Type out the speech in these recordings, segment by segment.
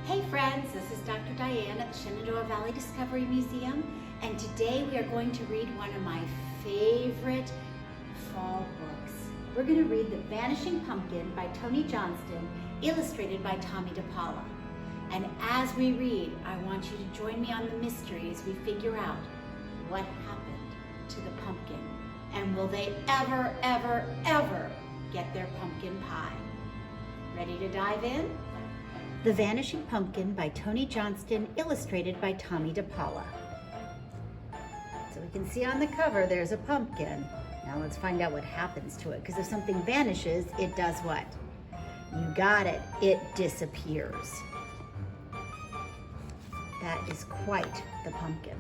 Hey friends, this is Dr. Diane at the Shenandoah Valley Discovery Museum, and today we are going to read one of my favorite fall books. We're going to read The Vanishing Pumpkin by Tomie Johnston, illustrated by Tomie dePaola. And as we read, I want you to join me on the mystery as we figure out what happened to the pumpkin, and will they ever, ever, ever get their pumpkin pie? Ready to dive in? The Vanishing Pumpkin by Tomie Johnston, illustrated by Tomie dePaola. So we can see on the cover there's a pumpkin. Now let's find out what happens to it, because if something vanishes, it does what? You got it, it disappears. That is quite the pumpkin.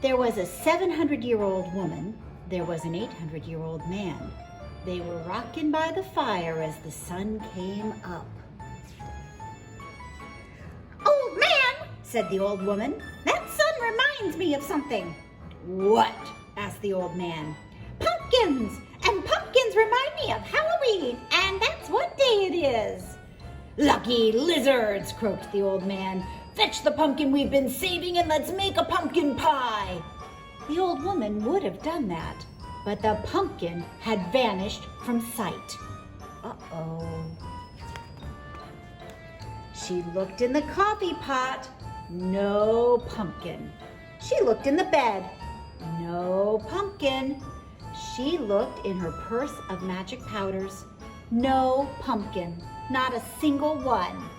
There was a 700-year-old woman. There was an 800-year-old man. They were rocking by the fire as the sun came up. "Old man," said the old woman, "that sun reminds me of something." "What?" asked the old man. "Pumpkins, and pumpkins remind me of Halloween, and that's what day it is." "Lucky lizards," croaked the old man. "Fetch the pumpkin we've been saving and let's make a pumpkin pie." The old woman would have done that, but the pumpkin had vanished from sight. Uh-oh. She looked in the coffee pot. No pumpkin. She looked in the bed. No pumpkin. She looked in her purse of magic powders. No pumpkin. Not a single one.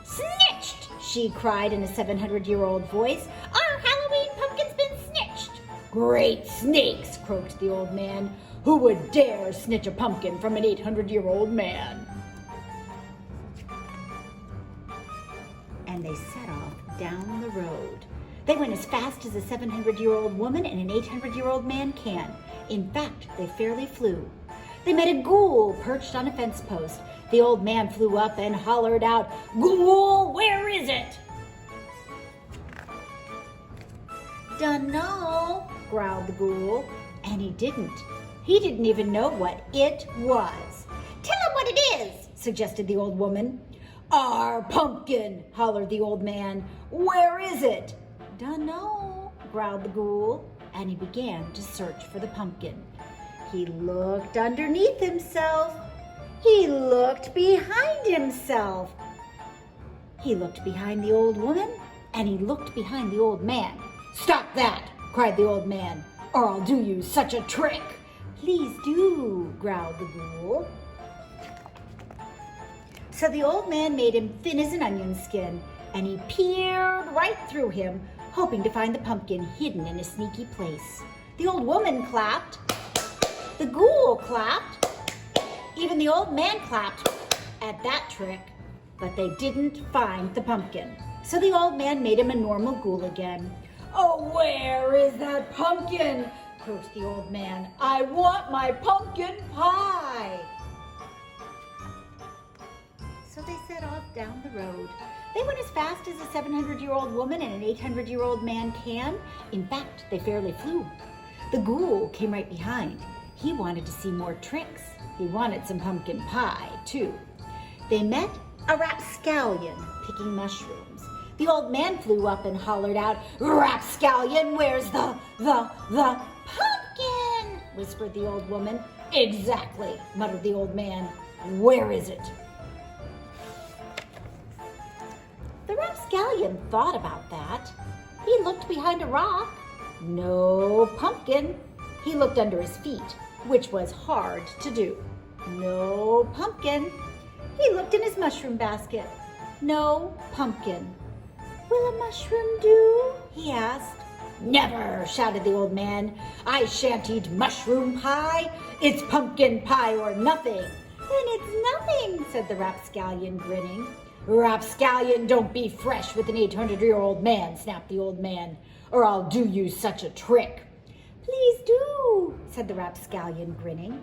"Snitched!" she cried in a 700-year-old voice. "Our Halloween pumpkin's been snitched!" "Great snakes!" croaked the old man. "Who would dare snitch a pumpkin from an 800-year-old man?" And they set off down the road. They went as fast as a 700-year-old woman and an 800-year-old man can. In fact, they fairly flew. They met a ghoul perched on a fence post. The old man flew up and hollered out, "Ghoul, where is it?" "Dunno," growled the ghoul, and he didn't. He didn't even know what it was. "Tell him what it is," suggested the old woman. "Our pumpkin," hollered the old man. "Where is it?" "Dunno," growled the ghoul, and he began to search for the pumpkin. He looked underneath himself. He looked behind himself. He looked behind the old woman, and he looked behind the old man. "Stop that!" cried the old man, "or I'll do you such a trick." "Please do," growled the ghoul. So the old man made him thin as an onion skin, and he peered right through him, hoping to find the pumpkin hidden in a sneaky place. The old woman clapped. The ghoul clapped. Even the old man clapped at that trick, but they didn't find the pumpkin. So the old man made him a normal ghoul again. "Oh, where is that pumpkin?" croaked the old man. "I want my pumpkin pie." So they set off down the road. They went as fast as a 700-year-old woman and an 800-year-old man can. In fact, they fairly flew. The ghoul came right behind. He wanted to see more tricks. He wanted some pumpkin pie, too. They met a rapscallion picking mushrooms. The old man flew up and hollered out, "Rapscallion, where's the pumpkin?" whispered the old woman. "Exactly," muttered the old man. "Where is it?" The rapscallion thought about that. He looked behind a rock. No pumpkin. He looked under his feet, which was hard to do. No pumpkin. He looked in his mushroom basket. No pumpkin. "Will a mushroom do?" he asked. "Never," shouted the old man. "I shan't eat mushroom pie. It's pumpkin pie or nothing." "Then it's nothing," said the rapscallion, grinning. "Rapscallion, don't be fresh with an 800-year-old man," snapped the old man, "or I'll do you such a trick." "Please do," said the rapscallion, grinning.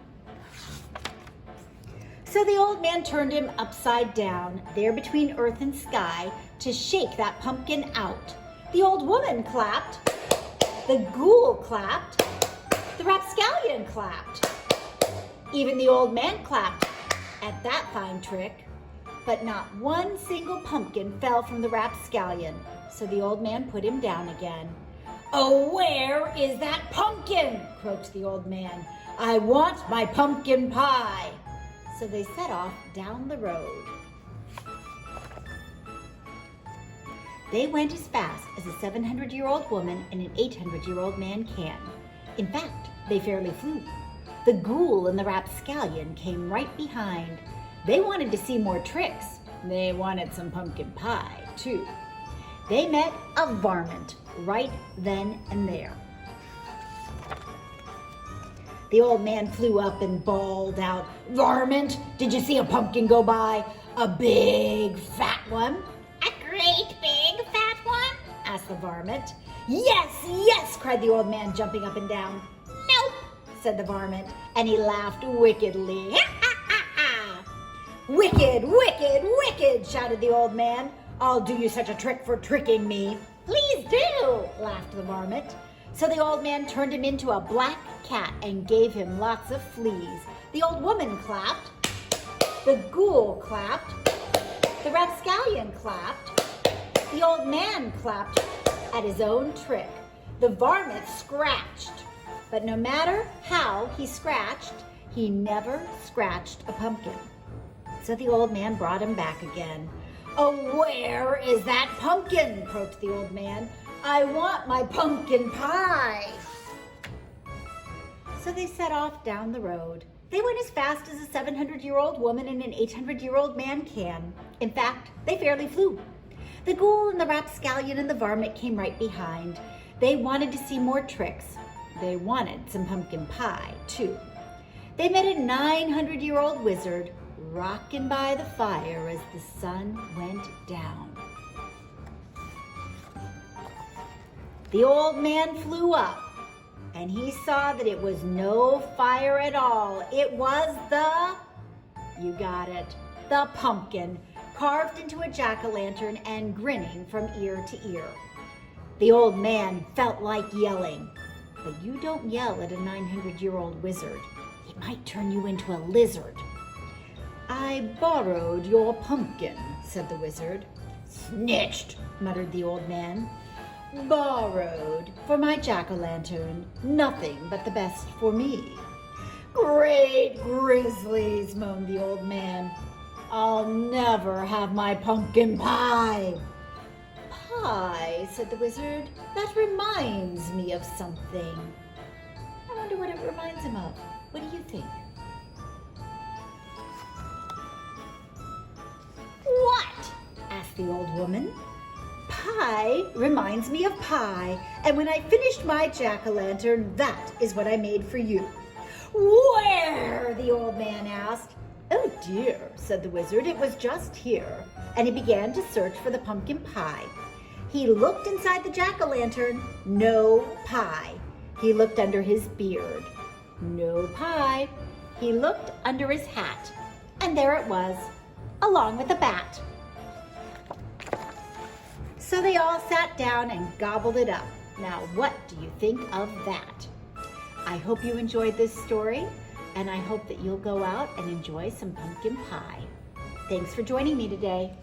So the old man turned him upside down, there between earth and sky, to shake that pumpkin out. The old woman clapped. The ghoul clapped. The rapscallion clapped. Even the old man clapped at that fine trick. but not one single pumpkin fell from the rapscallion. So the old man put him down again. "Oh, where is that pumpkin?" croaked the old man. "I want my pumpkin pie." So they set off down the road. They went as fast as a 700-year-old woman and an 800-year-old man can. In fact, they fairly flew. The ghoul and the rapscallion came right behind. They wanted to see more tricks. They wanted some pumpkin pie, too. They met a varmint right then and there. The old man flew up and bawled out, "Varmint, did you see a pumpkin go by? A big, fat one?" "A great big, fat one?" asked the varmint. "Yes, yes," cried the old man, jumping up and down. "Nope," said the varmint, and he laughed wickedly. "Ha, ha, ha, ha." "Wicked, wicked, wicked," shouted the old man. "I'll do you such a trick for tricking me." "Please do," laughed the varmint. So the old man turned him into a black cat and gave him lots of fleas. The old woman clapped. The ghoul clapped. The rapscallion clapped. The old man clapped at his own trick. The varmint scratched. But no matter how he scratched, he never scratched a pumpkin. So the old man brought him back again. "Oh, where is that pumpkin?" croaked the old man. "I want my pumpkin pie." So they set off down the road. They went as fast as a 700-year-old woman and an 800-year-old man can. In fact, they fairly flew. The ghoul and the rapscallion and the varmint came right behind. They wanted to see more tricks. They wanted some pumpkin pie, too. They met a 900-year-old wizard rocking by the fire as the sun went down. The old man flew up, and he saw that it was no fire at all. It was you got it, the pumpkin, carved into a jack-o'-lantern and grinning from ear to ear. The old man felt like yelling, but you don't yell at a 900-year-old wizard. It might turn you into a lizard. "I borrowed your pumpkin," said the wizard. "Snitched," muttered the old man. "Borrowed for my jack-o'-lantern, nothing but the best for me." "Great grizzlies," moaned the old man. "I'll never have my pumpkin pie." "Pie," said the wizard. "That reminds me of something." I wonder what it reminds him of. What do you think? "What?" asked the old woman. "Pie reminds me of pie, and when I finished my jack-o'-lantern, that is what I made for you." "Where?" the old man asked. "Oh dear," said the wizard, "it was just here." And he began to search for the pumpkin pie. He looked inside the jack-o'-lantern, no pie. He looked under his beard, no pie. He looked under his hat, and there it was, along with a bat. So they all sat down and gobbled it up. Now, what do you think of that? I hope you enjoyed this story, and I hope that you'll go out and enjoy some pumpkin pie. Thanks for joining me today.